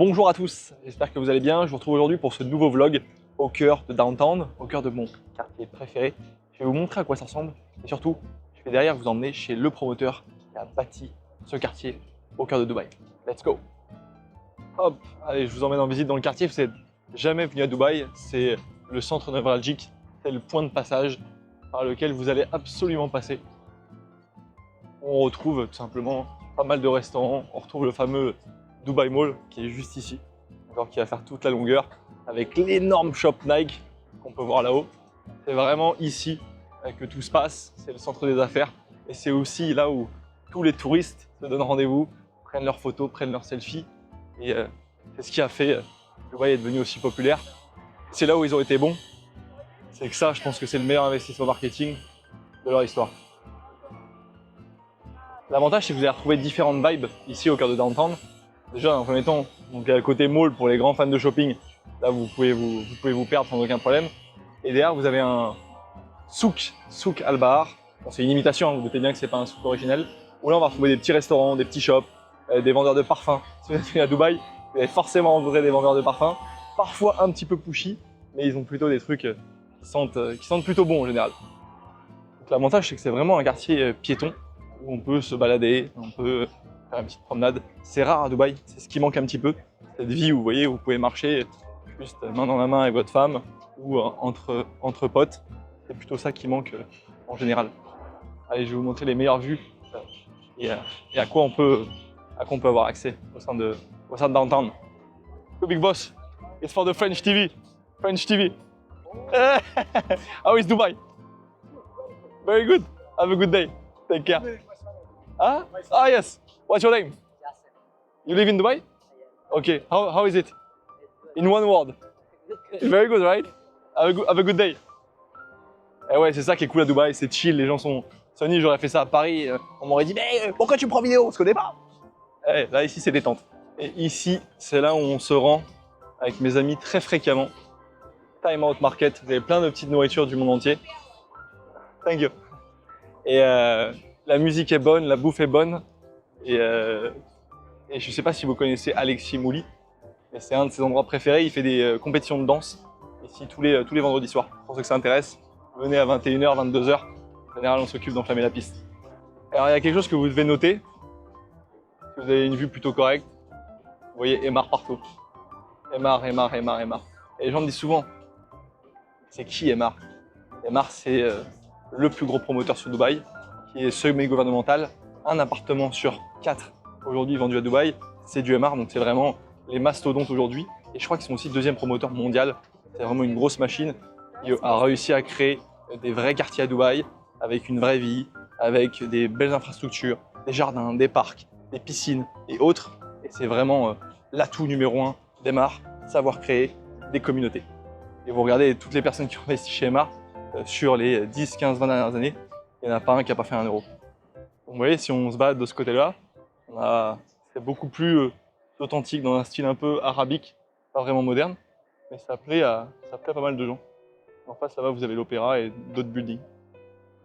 Bonjour à tous, j'espère que vous allez bien. Je vous retrouve aujourd'hui pour ce nouveau vlog au cœur de Downtown, au cœur de mon quartier préféré. Je vais vous montrer à quoi ça ressemble et surtout, je vais derrière vous emmener chez le promoteur qui a bâti ce quartier au cœur de Dubaï. Let's go! Hop, allez, je vous emmène en visite dans le quartier. Vous n'êtes jamais venu à Dubaï, c'est le centre névralgique, c'est le point de passage par lequel vous allez absolument passer. On retrouve tout simplement pas mal de restaurants, on retrouve le fameux Dubai Mall qui est juste ici, qui va faire toute la longueur avec l'énorme shop Nike qu'on peut voir là-haut. C'est vraiment ici que tout se passe, c'est le centre des affaires et c'est aussi là où tous les touristes se donnent rendez-vous, prennent leurs photos, prennent leurs selfies et c'est ce qui a fait Dubaï est devenu aussi populaire. C'est là où ils ont été bons, c'est que ça je pense que c'est le meilleur investissement marketing de leur histoire. L'avantage c'est que vous allez retrouver différentes vibes ici au cœur de Downtown. Déjà, dans un premier temps, donc à côté mall pour les grands fans de shopping, là vous pouvez vous perdre sans aucun problème. Et derrière, vous avez un souk Al Bahar. Bon, c'est une imitation, hein, vous doutez bien que c'est pas un souk originel. Où là, on va retrouver des petits restaurants, des petits shops, des vendeurs de parfums. Si vous êtes venu à Dubaï, vous allez forcément rencontrer des vendeurs de parfums, parfois un petit peu pushy, mais ils ont plutôt des trucs qui sentent plutôt bon en général. L'avantage, c'est que c'est vraiment un quartier piéton où on peut se balader, on peut faire une petite promenade. C'est rare à Dubaï, c'est ce qui manque un petit peu. Cette vie où vous voyez, vous pouvez marcher juste main dans la main avec votre femme ou entre potes. C'est plutôt ça qui manque en général. Allez, je vais vous montrer les meilleures vues et à quoi on peut avoir accès au sein de Downtown. Go Big Boss, it's for the French TV. French TV. How is Dubai? Very good. Have a good day. Take care. Ah? Ah yes. What's your name? You live in Dubai? Okay. How is it? In one word. Very good, right? Have a good day. Et ouais, c'est ça qui est cool à Dubaï, c'est chill, les gens sont... Sony, j'aurais fait ça à Paris, on m'aurait dit « Mais pourquoi tu prends vidéo? On se connaît pas ?» Là, ici, c'est détente. Et ici, c'est là où on se rend avec mes amis très fréquemment. Time Out Market, vous avez plein de petites nourritures du monde entier. Thank you. Et la musique est bonne, la bouffe est bonne. Et je ne sais pas si vous connaissez Alexis Mouli, mais c'est un de ses endroits préférés. Il fait des compétitions de danse ici tous les vendredis soirs. Pour ceux que ça intéresse, venez à 21h, 22h. En général, on s'occupe d'enflammer la piste. Alors, il y a quelque chose que vous devez noter. Si vous avez une vue plutôt correcte, vous voyez Emaar partout. Emaar. Et les gens me disent souvent, c'est qui Emaar? Emaar, c'est le plus gros promoteur sur Dubaï, qui est semi-gouvernemental. Un appartement sur 4 aujourd'hui vendu à Dubaï, c'est du Emaar, donc c'est vraiment les mastodontes aujourd'hui. Et je crois qu'ils sont aussi deuxième promoteur mondial. C'est vraiment une grosse machine qui a réussi à créer des vrais quartiers à Dubaï, avec une vraie vie, avec des belles infrastructures, des jardins, des parcs, des piscines et autres. Et c'est vraiment l'atout numéro 1 d'Emaar, savoir créer des communautés. Et vous regardez toutes les personnes qui ont investi chez Emaar, sur les 10, 15, 20 dernières années, il n'y en a pas un qui n'a pas fait 1 euro. Donc vous voyez, si on se bat de ce côté-là, c'est beaucoup plus authentique, dans un style un peu arabique, pas vraiment moderne, mais ça plaît à pas mal de gens. En face, là-bas, vous avez l'opéra et d'autres buildings.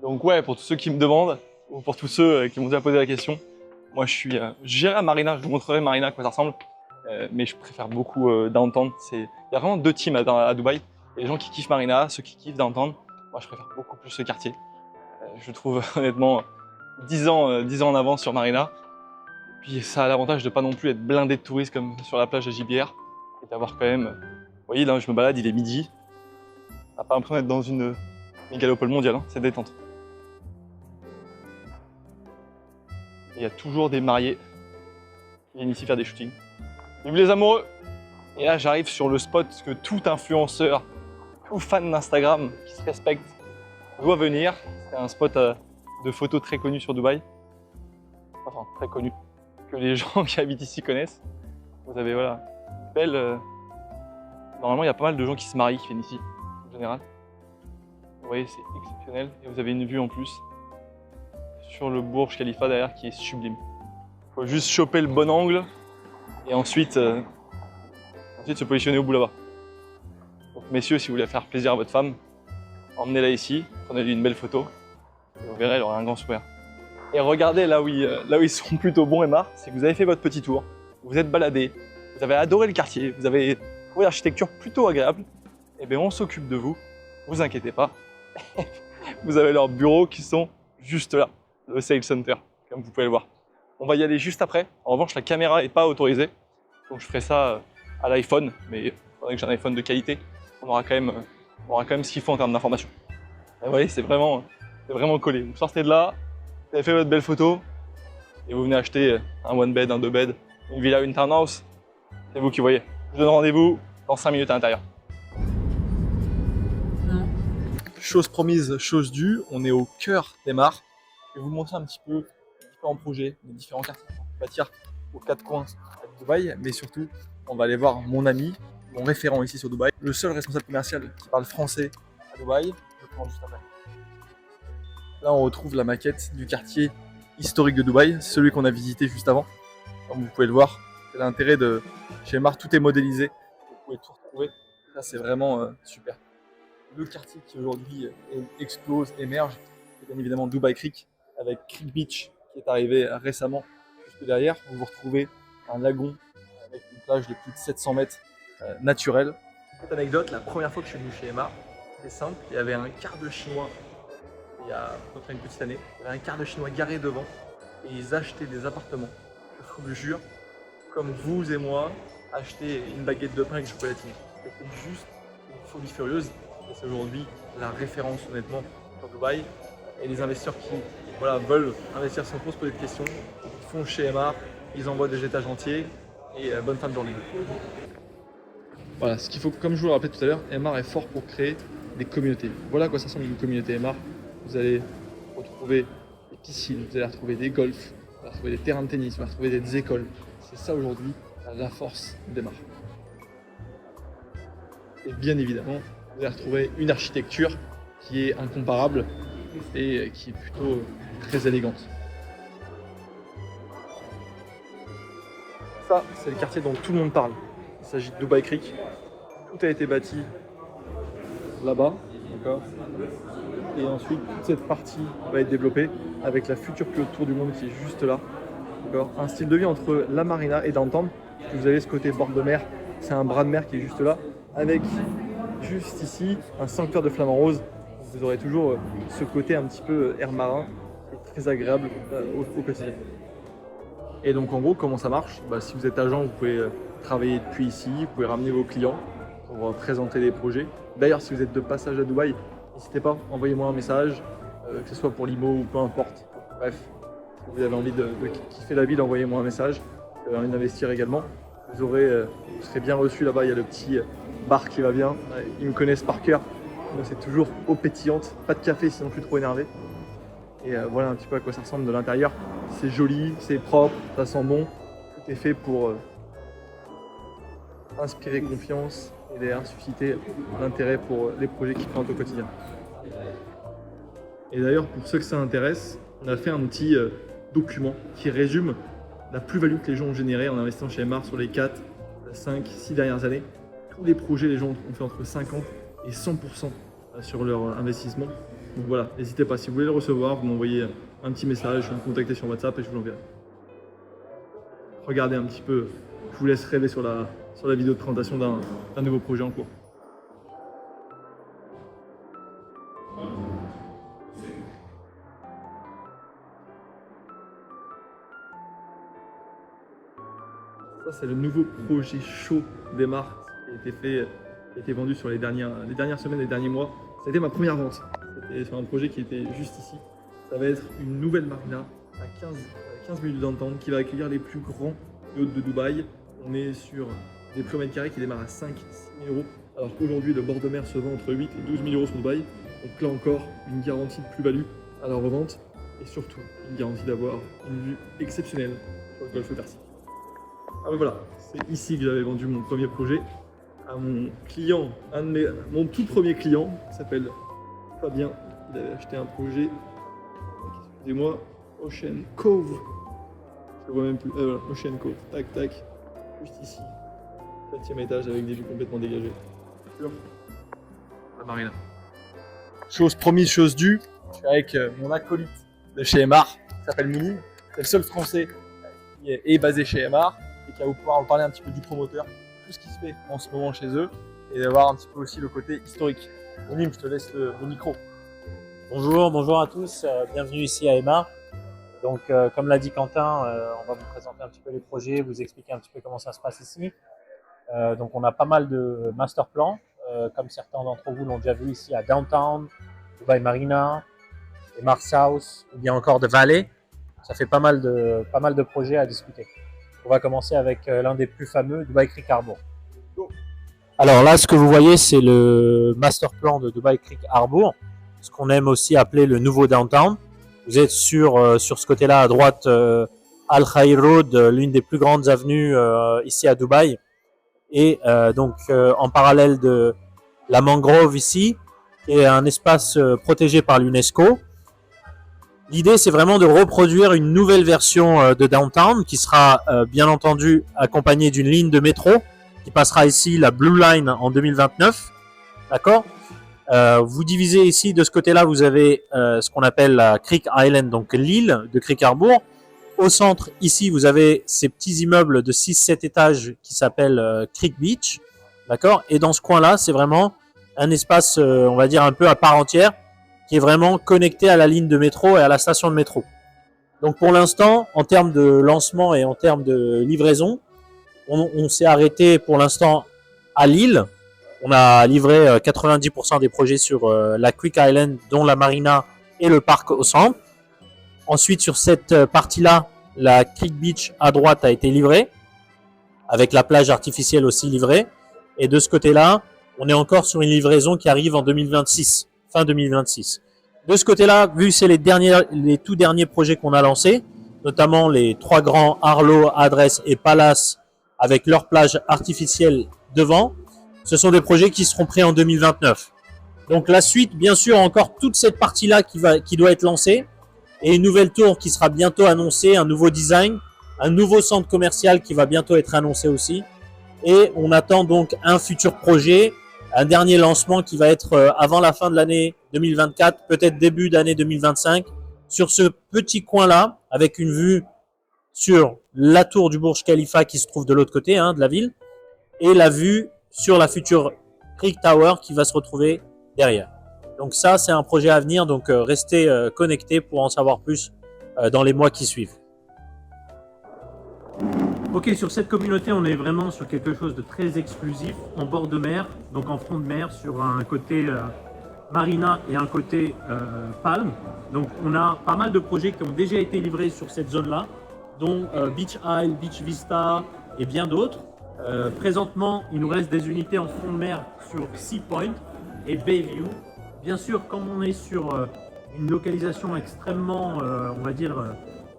Donc ouais, pour tous ceux qui me demandent, ou pour tous ceux qui m'ont déjà posé la question, moi j'irai à Marina, je vous montrerai Marina à quoi ça ressemble, mais je préfère beaucoup Downtown. Il y a vraiment deux teams à Dubaï, il y a les gens qui kiffent Marina, ceux qui kiffent Downtown. Moi, je préfère beaucoup plus ce quartier. Je trouve honnêtement 10 ans en avance sur Marina. Puis ça a l'avantage de pas non plus être blindé de touristes comme sur la plage de JBR. Et d'avoir quand même... Vous voyez, là, je me balade, il est midi. On n'a pas l'impression d'être dans une mégalopole mondiale, hein, c'est détente. Il y a toujours des mariés qui viennent ici faire des shootings. Vive les amoureux! Et là, j'arrive sur le spot que tout influenceur, tout fan d'Instagram qui se respecte doit venir. C'est un spot de photos très connu sur Dubaï. Enfin, très connu. Que les gens qui habitent ici connaissent. Vous avez, voilà, une belle... Normalement, il y a pas mal de gens qui se marient, qui viennent ici, en général. Vous voyez, c'est exceptionnel. Et vous avez une vue en plus sur le Burj Khalifa derrière qui est sublime. Il faut juste choper le bon angle et ensuite se positionner au bout là-bas. Donc messieurs, si vous voulez faire plaisir à votre femme, emmenez-la ici, prenez-lui une belle photo et vous verrez, elle aura un grand sourire. Et regardez là où ils sont plutôt bons, Emaar, c'est que vous avez fait votre petit tour, vous êtes baladé, vous avez adoré le quartier, vous avez trouvé l'architecture plutôt agréable, et bien on s'occupe de vous, vous inquiétez pas. Vous avez leurs bureaux qui sont juste là, le Sales Center, comme vous pouvez le voir. On va y aller juste après. En revanche, la caméra n'est pas autorisée, donc je ferai ça à l'iPhone, mais il faudrait que j'ai un iPhone de qualité. On aura quand même ce qu'il faut en termes d'information. Vous voyez, c'est vraiment collé. Vous sortez de là, vous avez fait votre belle photo, et vous venez acheter un one bed, un deux bed, une villa, une townhouse. C'est vous qui voyez. Je vous donne rendez-vous dans 5 minutes à l'intérieur. Chose promise, chose due, on est au cœur des mares. Je vais vous montrer un petit peu les différents projets, les différents quartiers qu'on peut bâtir aux 4 coins de Dubaï, mais surtout, on va aller voir mon ami, mon référent ici sur Dubaï, le seul responsable commercial qui parle français à Dubaï. Je prends juste après. Là, on retrouve la maquette du quartier historique de Dubaï, celui qu'on a visité juste avant. Comme vous pouvez le voir, c'est l'intérêt de chez Mar, tout est modélisé, vous pouvez tout retrouver. Ça, c'est vraiment super. Le quartier qui aujourd'hui explose, émerge, c'est bien évidemment Dubai Creek, avec Creek Beach qui est arrivé récemment. Juste derrière, vous retrouvez un lagon avec une plage de plus de 700 mètres naturelle. Petite anecdote, la première fois que je suis venu chez Emma, c'était simple, il y avait un quart de chinois, il y a à peu près une petite année, il y avait un quart de chinois garé devant et ils achetaient des appartements, je vous le jure, comme vous et moi, acheter une baguette de pain avec chocolatine. C'était juste une folie furieuse. C'est aujourd'hui la référence honnêtement sur Dubaï. Et les investisseurs qui veulent investir sans trop se poser de questions, ils font chez MR, ils envoient des étages entiers et bonne fin de journée. Voilà, ce qu'il faut, comme je vous le rappelais tout à l'heure, MR est fort pour créer des communautés. Voilà à quoi ça ressemble une communauté MR. Vous allez retrouver des piscines, vous allez retrouver des golfs, vous allez retrouver des terrains de tennis, vous allez retrouver des écoles. C'est ça aujourd'hui la force d'MR. Et bien évidemment, vous allez retrouver une architecture qui est incomparable et qui est plutôt très élégante. Ça, c'est le quartier dont tout le monde parle. Il s'agit de Dubai Creek. Tout a été bâti là-bas, d'accord. Et ensuite, toute cette partie va être développée avec la future plus haute tour du monde qui est juste là, d'accord. Un style de vie entre la marina et downtown. Vous avez ce côté bord de mer, c'est un bras de mer qui est juste là, avec juste ici un sanctuaire de flamants roses. Vous aurez toujours ce côté un petit peu air marin qui est très agréable au quotidien. Et donc en gros, comment ça marche? Si vous êtes agent, vous pouvez travailler depuis ici, vous pouvez ramener vos clients pour présenter des projets. D'ailleurs, si vous êtes de passage à Dubaï, n'hésitez pas, envoyez-moi un message, que ce soit pour l'IMO ou peu importe. Bref, si vous avez envie de kiffer la ville, envoyez-moi un message. Vous avez envie d'investir également. Vous serez bien reçu là-bas, il y a le petit bar qui va bien. Ils me connaissent par cœur. C'est toujours eau pétillante, pas de café sinon je suis trop énervé. Et voilà un petit peu à quoi ça ressemble de l'intérieur. C'est joli, c'est propre, ça sent bon. Tout est fait pour inspirer confiance et derrière susciter l'intérêt pour les projets qui présentent au quotidien. Et d'ailleurs, pour ceux que ça intéresse, on a fait un petit document qui résume la plus-value que les gens ont générée en investissant chez MR sur les 4, 5, 6 dernières années. Tous les projets, les gens ont fait entre 50 et 100% sur leur investissement. Donc voilà, n'hésitez pas, si vous voulez le recevoir, vous m'envoyez un petit message, vous me contactez sur WhatsApp et je vous l'enverrai. Regardez un petit peu, je vous laisse rêver sur la vidéo de présentation d'un nouveau projet en cours. Ça, c'est le nouveau projet chaud d'Emar qui a été fait, qui a été vendu sur les dernières semaines, les derniers mois. C'était ma première vente. C'était sur un projet qui était juste ici. Ça va être une nouvelle marina à 15 minutes d'entente qui va accueillir les plus grands yachts de Dubaï. On est sur des prix au mètre carré qui démarrent à 5 000 euros, alors qu'aujourd'hui le bord de mer se vend entre 8 et 12 000 euros sur Dubaï. Donc là encore, une garantie de plus-value à la revente et surtout une garantie d'avoir une vue exceptionnelle sur le golfe Persique. Ah ben voilà, c'est ici que j'avais vendu mon premier projet à mon client, mon tout premier client, qui s'appelle Fabien. Il avait acheté un projet, excusez-moi, Ocean Cove. Je le vois même plus, voilà, Ocean Cove, tac tac, juste ici, 7e étage avec des vues complètement dégagées. Sur la marina. Chose promise, chose due, je suis avec mon acolyte de chez Emar, qui s'appelle Mini. C'est le seul français qui est basé chez Emar et qui va vous pouvoir vous parler un petit peu du promoteur, tout ce qui se fait en ce moment chez eux, et d'avoir un petit peu aussi le côté historique. Nîmes, je te laisse le micro. Bonjour à tous, bienvenue ici à Aymar. Donc comme l'a dit Quentin, on va vous présenter un petit peu les projets, vous expliquer un petit peu comment ça se passe ici. Donc on a pas mal de master plans, comme certains d'entre vous l'ont déjà vu ici à Downtown, Dubai Marina, Aymar South ou bien encore de Valley. Ça fait pas mal de projets à discuter. On va commencer avec l'un des plus fameux, Dubai Creek Harbour. Alors là, ce que vous voyez, c'est le master plan de Dubai Creek Harbour, ce qu'on aime aussi appeler le nouveau downtown. Vous êtes sur ce côté-là à droite, Al Khair Road, l'une des plus grandes avenues ici à Dubaï. Et donc en parallèle de la mangrove ici, qui est un espace protégé par l'UNESCO. L'idée, c'est vraiment de reproduire une nouvelle version de downtown qui sera bien entendu accompagnée d'une ligne de métro qui passera ici, la Blue Line, en 2029. D'accord ? Vous divisez ici, de ce côté-là, vous avez ce qu'on appelle la Creek Island, donc l'île de Creek Harbour. Au centre, ici, vous avez ces petits immeubles de 6-7 étages qui s'appellent Creek Beach. D'accord ? Et dans ce coin-là, c'est vraiment un espace, on va dire, un peu à part entière, qui est vraiment connecté à la ligne de métro et à la station de métro. Donc pour l'instant, en termes de lancement et en termes de livraison, on s'est arrêté pour l'instant à Lille. On a livré 90% des projets sur la Creek Island, dont la marina et le parc au centre. Ensuite, sur cette partie-là, la Creek Beach à droite a été livrée, avec la plage artificielle aussi livrée. Et de ce côté-là, on est encore sur une livraison qui arrive en 2026, fin 2026. De ce côté-là, vu que c'est les tout derniers projets qu'on a lancés, notamment les 3 grands Arlo, Adresse et Palace, avec leur plage artificielle devant, ce sont des projets qui seront prêts en 2029. Donc la suite, bien sûr, encore toute cette partie-là qui doit être lancée, et une nouvelle tour qui sera bientôt annoncée, un nouveau design, un nouveau centre commercial qui va bientôt être annoncé aussi. Et on attend donc un futur projet, un dernier lancement qui va être avant la fin de l'année 2024, peut-être début d'année 2025, sur ce petit coin-là, avec une vue sur la tour du Burj Khalifa qui se trouve de l'autre côté de la ville, et la vue sur la future Creek Tower qui va se retrouver derrière. Donc ça, c'est un projet à venir, donc restez connectés pour en savoir plus dans les mois qui suivent. Ok, sur cette communauté, on est vraiment sur quelque chose de très exclusif, en bord de mer, donc en front de mer, sur un côté marina et un côté palme. Donc on a pas mal de projets qui ont déjà été livrés sur cette zone-là, dont Beach Isle, Beach Vista et bien d'autres. Présentement, il nous reste des unités en front de mer sur Sea Point et Bayview. Bien sûr, comme on est sur une localisation extrêmement, on va dire,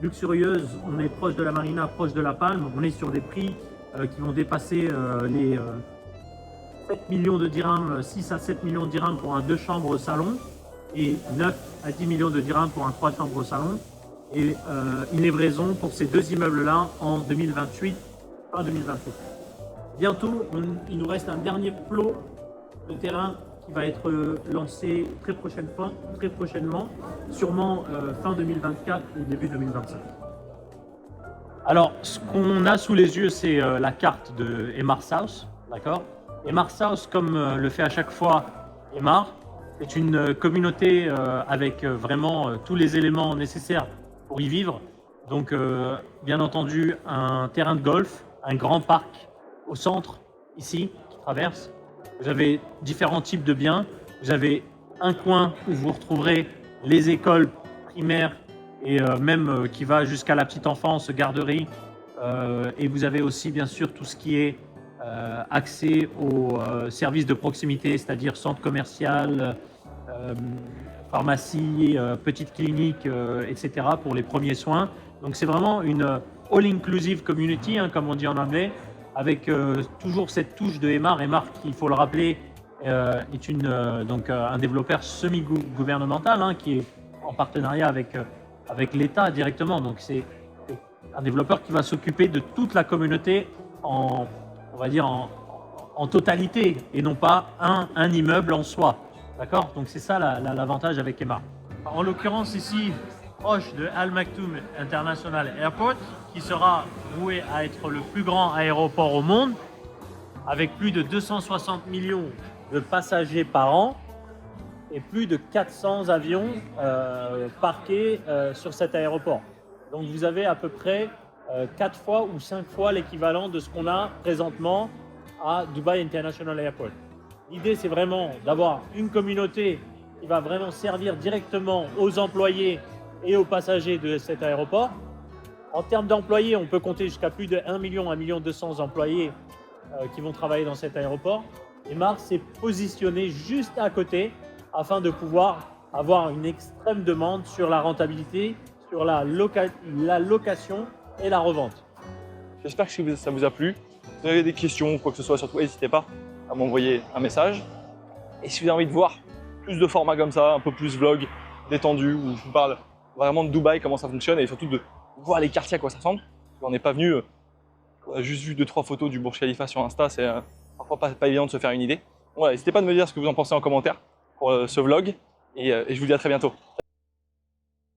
luxurieuse, on est proche de la marina, proche de la palme, on est sur des prix qui vont dépasser les 7 millions de dirhams, 6 à 7 millions de dirhams pour un 2 chambres salon et 9 à 10 millions de dirhams pour un 3 chambres salon. Et une livraison pour ces 2 immeubles-là en 2028, fin 2028. Bientôt, il nous reste un dernier plot de terrain qui va être lancé très prochainement, sûrement fin 2024 ou début 2025. Alors, ce qu'on a sous les yeux, c'est la carte de Aymar South, d'accord ? Aymar South, comme le fait à chaque fois Aymar, c'est une communauté avec vraiment tous les éléments nécessaires pour y vivre. Donc, bien entendu, un terrain de golf, un grand parc au centre, ici, qui traverse. Vous avez différents types de biens. Vous avez un coin où vous retrouverez les écoles primaires et même qui va jusqu'à la petite enfance, garderie. Et vous avez aussi, bien sûr, tout ce qui est accès aux services de proximité, c'est-à-dire centre commercial, pharmacie, petite clinique, etc. pour les premiers soins. Donc c'est vraiment une all-inclusive community, comme on dit en anglais, avec toujours cette touche de Aymar. Aymar, il faut le rappeler, est donc un développeur semi-gouvernemental qui est en partenariat avec l'État directement. Donc c'est un développeur qui va s'occuper de toute la communauté on va dire en totalité et non pas un immeuble en soi. D'accord ? Donc c'est ça l'avantage avec Aymar. En l'occurrence ici, proche de Al Maktoum International Airport, qui sera voué à être le plus grand aéroport au monde, avec plus de 260 millions de passagers par an et plus de 400 avions parqués sur cet aéroport. Donc vous avez à peu près 4 fois ou 5 fois l'équivalent de ce qu'on a présentement à Dubai International Airport. L'idée, c'est vraiment d'avoir une communauté qui va vraiment servir directement aux employés et aux passagers de cet aéroport. En termes d'employés, on peut compter jusqu'à plus de 1 million, 1,2 million employés qui vont travailler dans cet aéroport. Et Mars s'est positionné juste à côté afin de pouvoir avoir une extrême demande sur la rentabilité, sur la location et la revente. J'espère que ça vous a plu. Si vous avez des questions ou quoi que ce soit, surtout n'hésitez pas à m'envoyer un message. Et si vous avez envie de voir plus de formats comme ça, un peu plus vlog, détendu, où je vous parle vraiment de Dubaï, comment ça fonctionne, et surtout de voir les quartiers à quoi ça ressemble. On n'est pas venu, on a juste vu 2-3 photos du Burj Khalifa sur Insta, c'est parfois pas évident de se faire une idée. Voilà, n'hésitez pas à me dire ce que vous en pensez en commentaire pour ce vlog, et je vous dis à très bientôt.